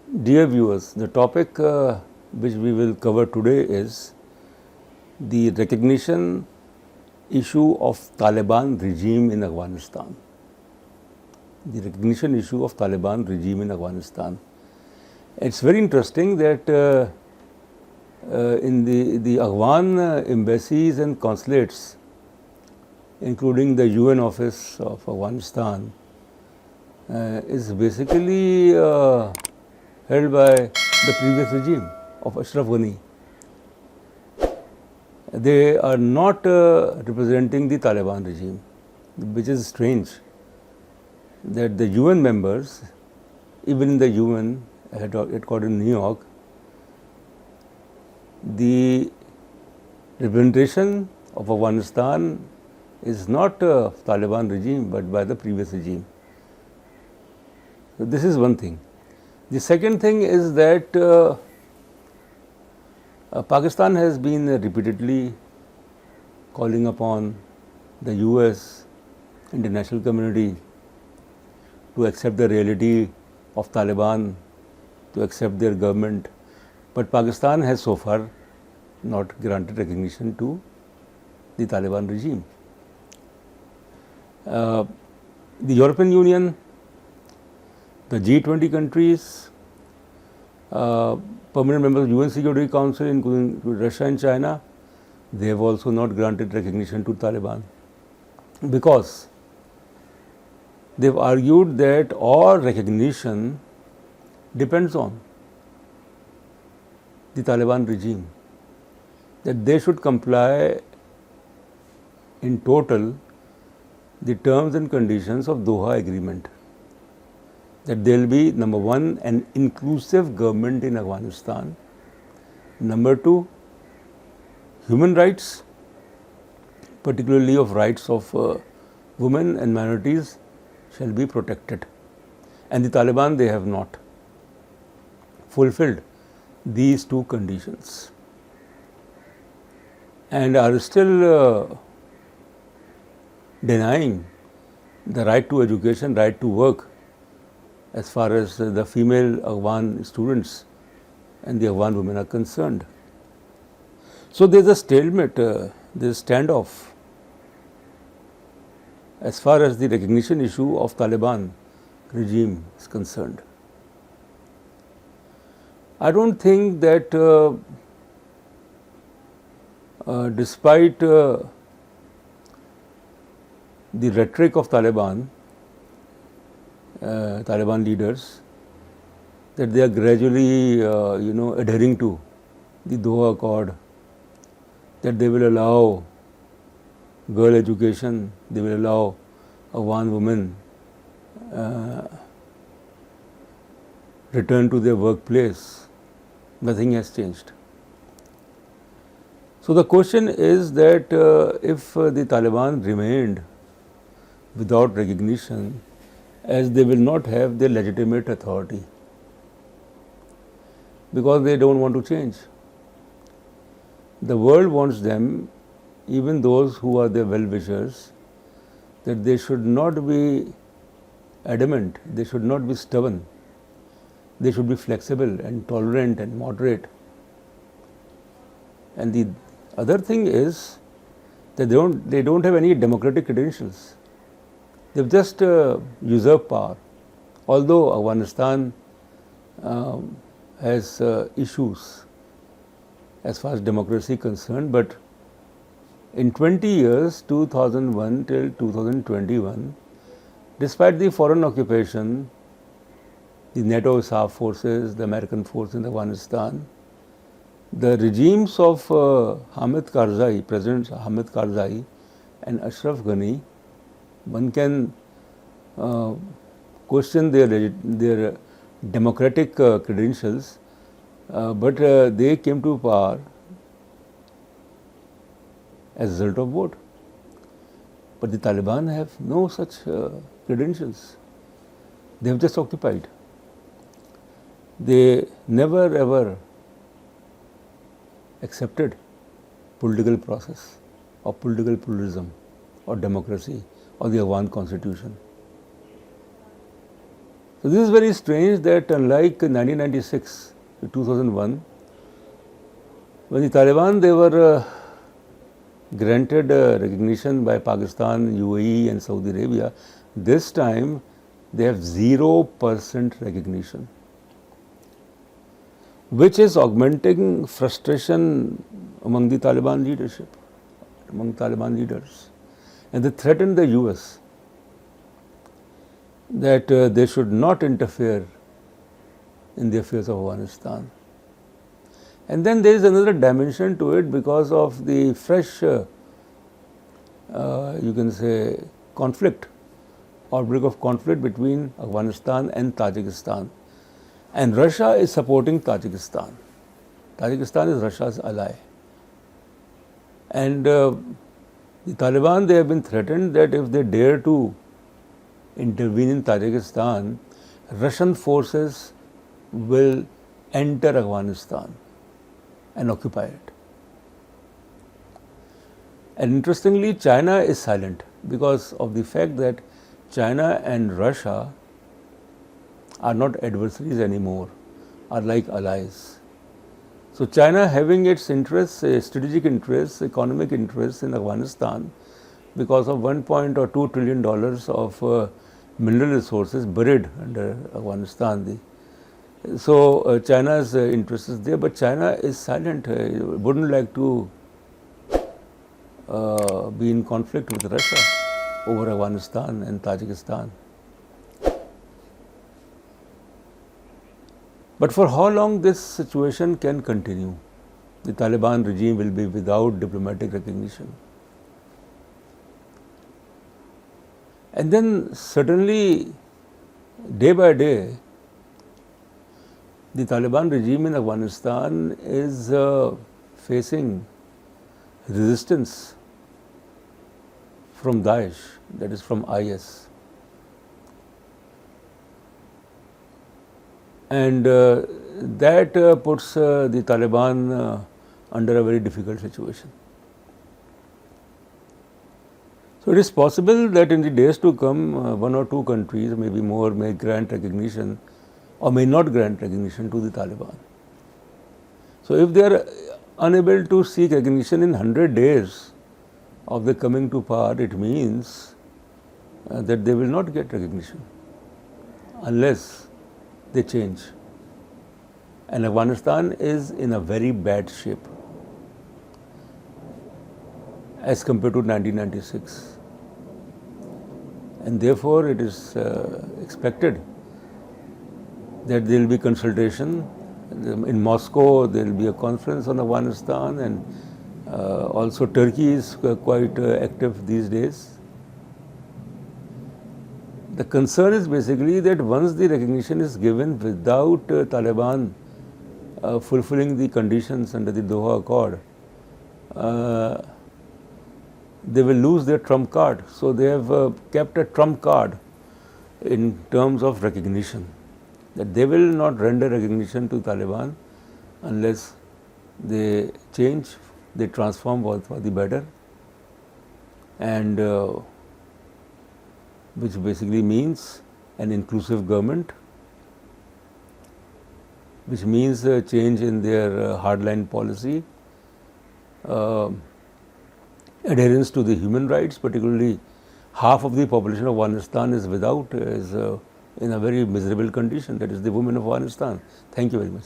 Dear viewers, the topic which we will cover today is the recognition issue of Taliban regime in Afghanistan. The recognition issue of Taliban regime in Afghanistan. It's very interesting that in the Afghan embassies and consulates, including the UN office of Afghanistan, is basically held by the previous regime of Ashraf Ghani. They are not representing the Taliban regime, which is strange that the UN members, even in the UN headquartered in New York, the representation of Afghanistan is not Taliban regime but by the previous regime. So this is one thing. The second thing is that Pakistan has been repeatedly calling upon the US international community to accept the reality of Taliban, to accept their government, but Pakistan has so far not granted recognition to the Taliban regime. The European Union, the G20 countries, permanent members of UN Security Council, including Russia and China, they have also not granted recognition to Taliban because they have argued that all recognition depends on the Taliban regime, that they should comply in total the terms and conditions of Doha Agreement, that there will be, number one, an inclusive government in Afghanistan, number two, human rights, particularly of rights of women and minorities, shall be protected. And the Taliban, they have not fulfilled these two conditions and are still denying the right to education, right to work, as far as the female Afghan students and the Afghan women are concerned. So there is a stalemate, there is standoff as far as the recognition issue of Taliban regime is concerned. I don't think that despite the rhetoric of Taliban leaders, that they are gradually adhering to the Doha Accord, that they will allow girl education, they will allow Afghan women return to their workplace. Nothing has changed. So the question is that if the Taliban remained without recognition, as they will not have their legitimate authority because they don't want to change. The world wants them, even those who are their well-wishers, that they should not be adamant, they should not be stubborn, they should be flexible and tolerant and moderate. And the other thing is that they don't have any democratic credentials. They've just usurped power. Although Afghanistan has issues as far as democracy is concerned, but in 20 years, 2001 till 2021, despite the foreign occupation, the NATO ISAF forces, the American force in Afghanistan, the regimes of Hamid Karzai, President Hamid Karzai and Ashraf Ghani, one can question their democratic credentials, but they came to power as a result of vote. But the Taliban have no such credentials. They have just occupied. They never ever accepted political process or political pluralism or democracy or the Afghan constitution. So So this is very strange that unlike 1996 to 2001, when the Taliban, they were granted recognition by Pakistan, UAE and Saudi Arabia, this time they have 0% recognition, which is augmenting frustration among the Taliban leadership, among Taliban leaders. And they threatened the US that they should not interfere in the affairs of Afghanistan. And then there is another dimension to it because of the fresh, you can say, conflict, outbreak of conflict between Afghanistan and Tajikistan. And Russia is supporting Tajikistan. Tajikistan is Russia's ally. And the Taliban, they have been threatened that if they dare to intervene in Tajikistan, Russian forces will enter Afghanistan and occupy it. And interestingly, China is silent because of the fact that China and Russia are not adversaries anymore, are like allies. So China, having its interests, strategic interests, economic interests in Afghanistan because of $1.2 trillion of mineral resources buried under Afghanistan. So China's interest is there, but China is silent, wouldn't like to be in conflict with Russia over Afghanistan and Tajikistan. But for how long this situation can continue? The Taliban regime will be without diplomatic recognition. And then certainly, day by day, the Taliban regime in Afghanistan is facing resistance from Daesh, that is from IS. And that puts the Taliban under a very difficult situation. So it is possible that in the days to come, one or two countries, maybe more, may grant recognition or may not grant recognition to the Taliban. So if they are unable to seek recognition in 100 days of the coming to power, it means that they will not get recognition unless they change. And Afghanistan is in a very bad shape as compared to 1996. And therefore, it is expected that there will be consultation. In Moscow, there will be a conference on Afghanistan, and also Turkey is quite active these days. The concern is basically that once the recognition is given without Taliban fulfilling the conditions under the Doha Accord, they will lose their trump card. So they have kept a trump card in terms of recognition, that they will not render recognition to Taliban unless they change, they transform for the better, and which basically means an inclusive government, which means a change in their hardline policy, adherence to the human rights, particularly half of the population of Afghanistan is in a very miserable condition, that is the women of Afghanistan. Thank you very much.